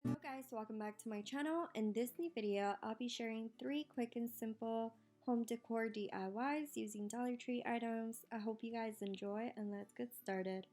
Hello guys, welcome back to my channel. In this new video, I'll be sharing 3 quick and simple home decor DIYs using Dollar Tree items. I hope you guys enjoy and let's get started.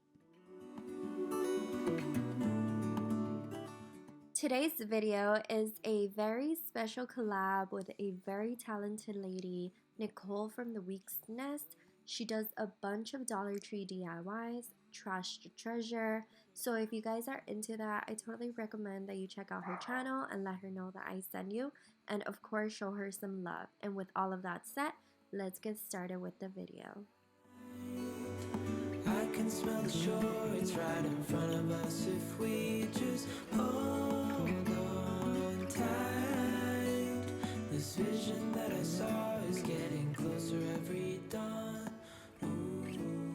Today's video is a very special collab with a very talented lady, Nicole from the Week's Nest. She does a bunch of Dollar Tree DIYs, trash to treasure. So if you guys are into that, I totally recommend that you check out her channel and let her know that I sent you. And of course, show her some love. And with all of that said, let's get started with the video. I can smell the shore, it's right in front of us if we just hold on tight. This vision that I saw is getting closer every dawn. Ooh, we are dreaming.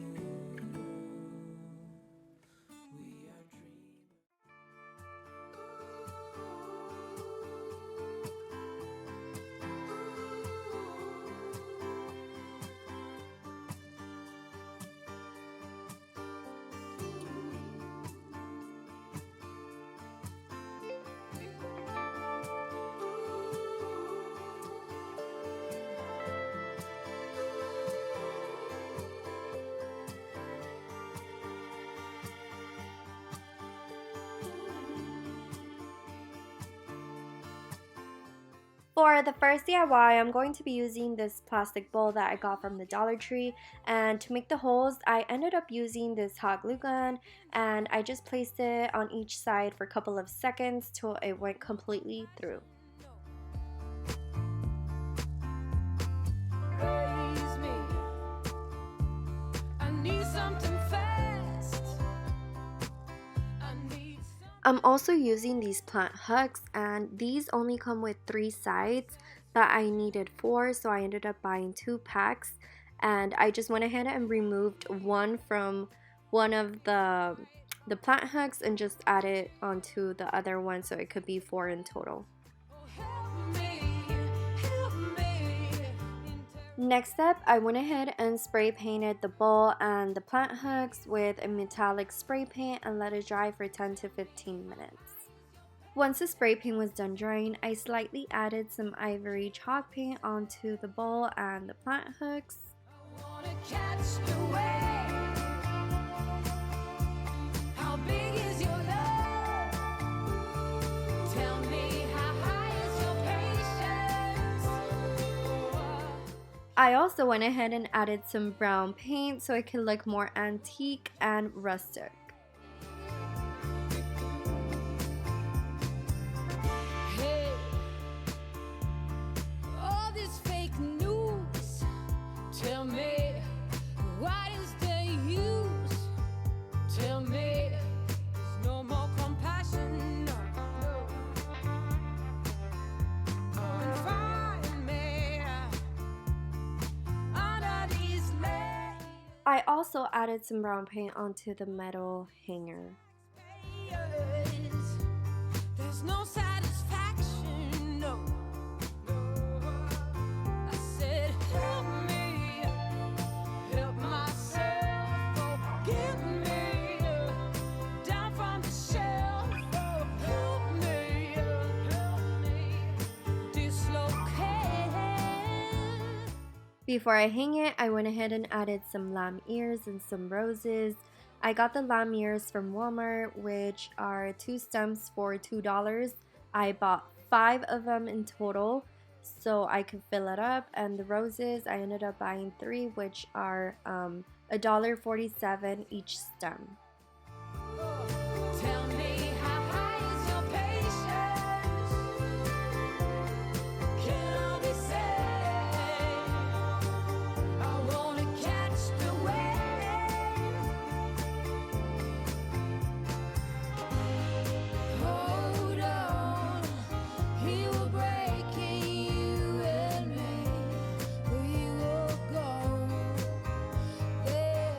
For the first DIY, I'm going to be using this plastic bowl that I got from the Dollar Tree, and to make the holes, I ended up using this hot glue gun, and I just placed it on each side for a couple of seconds till it went completely through. I'm also using these plant hooks, and these only come with 3 sides, but I needed 4, so I ended up buying 2 packs, and I just went ahead and removed one from one of the plant hooks and just added onto the other one, so it could be 4 in total. Next up, I went ahead and spray painted the bowl and the plant hooks with a metallic spray paint and let it dry for 10 to 15 minutes. Once the spray paint was done drying, I slightly added some ivory chalk paint onto the bowl and the plant hooks. I also went ahead and added some brown paint so it could look more antique and rustic. Hey, all this fake news, tell me, what is the use? Tell me, there's no more compassion, no. Come and find me under these layers. I also added some brown paint onto the metal hanger. There's no satisfaction, no. I said, help me, help myself, forgive me, down from the shelf, help me, dislocate. Before I hang it, I went ahead and added some lamb ears and some roses. I got the lamb ears from Walmart, which are 2 stems for $2. I bought 5 of them in total so I could fill it up, and the roses I ended up buying 3, which are $1.47 each stem. Tell me, how high is your patience? Can I be saved? I wanna catch the wave. Hold on, he will break you and me. We will go there,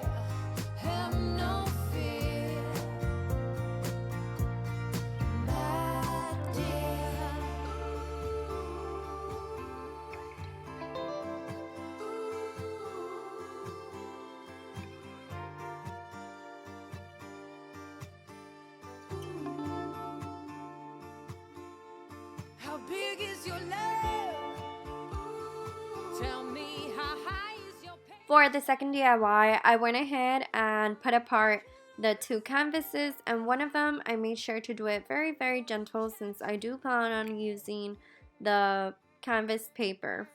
have no fear. For the second DIY, I went ahead and put apart the two canvases, and one of them I made sure to do it very, very gentle since I do plan on using the canvas paper.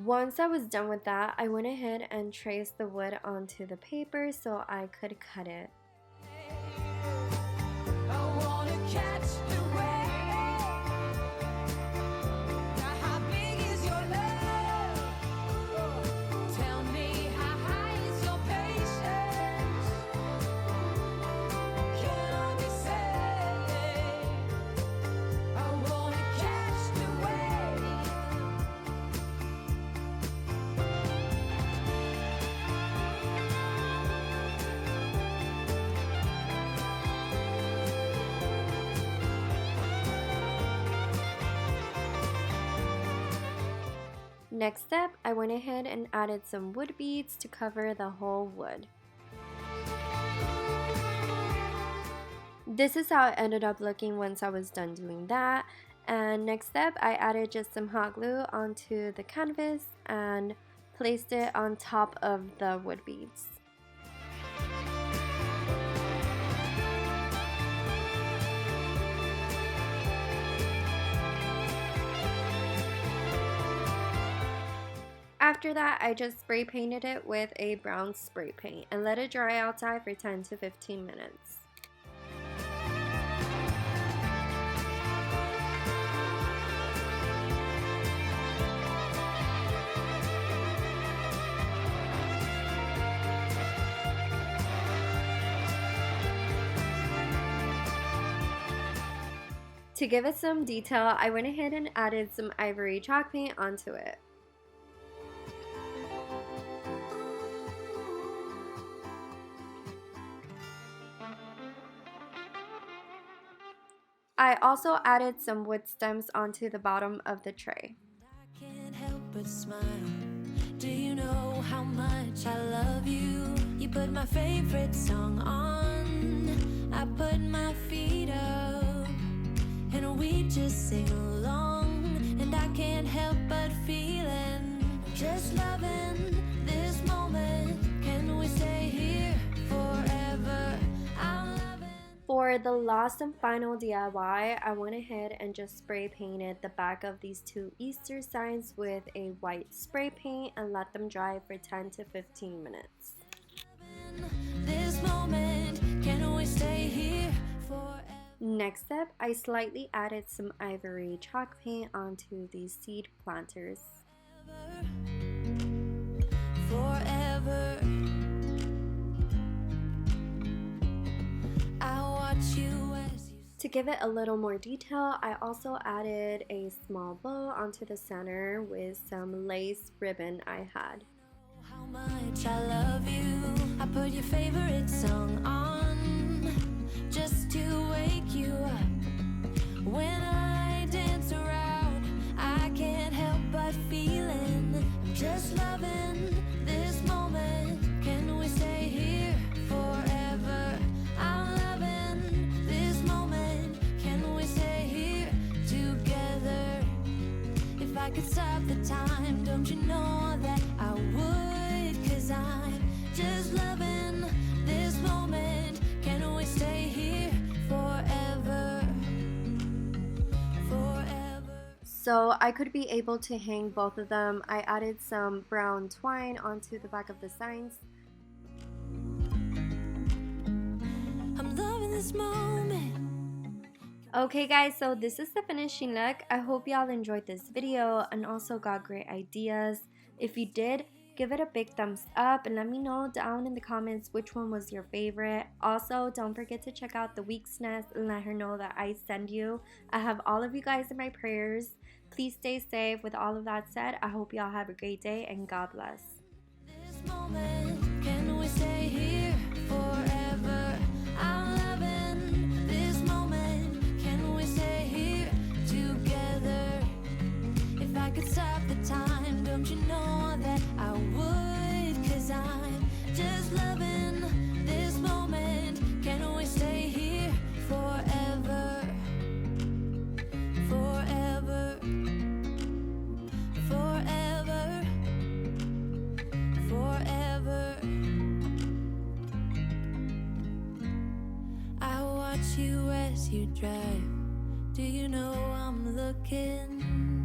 Once I was done with that, I went ahead and traced the wood onto the paper so I could cut it. Next step, I went ahead and added some wood beads to cover the whole wood. This is how it ended up looking once I was done doing that. And next step, I added just some hot glue onto the canvas and placed it on top of the wood beads. After that, I just spray painted it with a brown spray paint and let it dry outside for 10 to 15 minutes. To give it some detail, I went ahead and added some ivory chalk paint onto it. I also added some wood stems onto the bottom of the tray. I can't help but smile. Do you know how much I love you? You put my favorite song on. I put my feet up and we just sing along. And I can't help but feeling, just loving this moment. Can we stay here forever? For the last and final DIY, I went ahead and just spray painted the back of these two Easter signs with a white spray paint and let them dry for 10 to 15 minutes. This moment, can we stay here forever? Next step, I slightly added some ivory chalk paint onto these seed planters. Forever. To give it a little more detail, I also added a small bow onto the center with some lace ribbon I had. How much I love you. I put your favorite song on just to wake you up. When I dance around, I can't help but feeling, I'm just loving this moment. Can we stay here forever? I'm loving this moment. Can we stay here together? If I could stop the time, don't you know that I would? 'Cause I'm just loving this moment. Can we stay here forever? Forever. So I could be able to hang both of them. I added some brown twine onto the back of the signs. I'm loving this moment. Okay guys, so this is the finishing look. I hope y'all enjoyed this video and also got great ideas. If you did, give it a big thumbs up and let me know down in the comments which one was your favorite. Also, don't forget to check out the week's nest and let her know that I send you. I have all of you guys in my prayers. Please stay safe. With all of that said, I hope y'all have a great day and God bless. This moment, can we stay here forever? I'm loving this moment. Can we stay here together? watch you as you drive. Do you know I'm looking?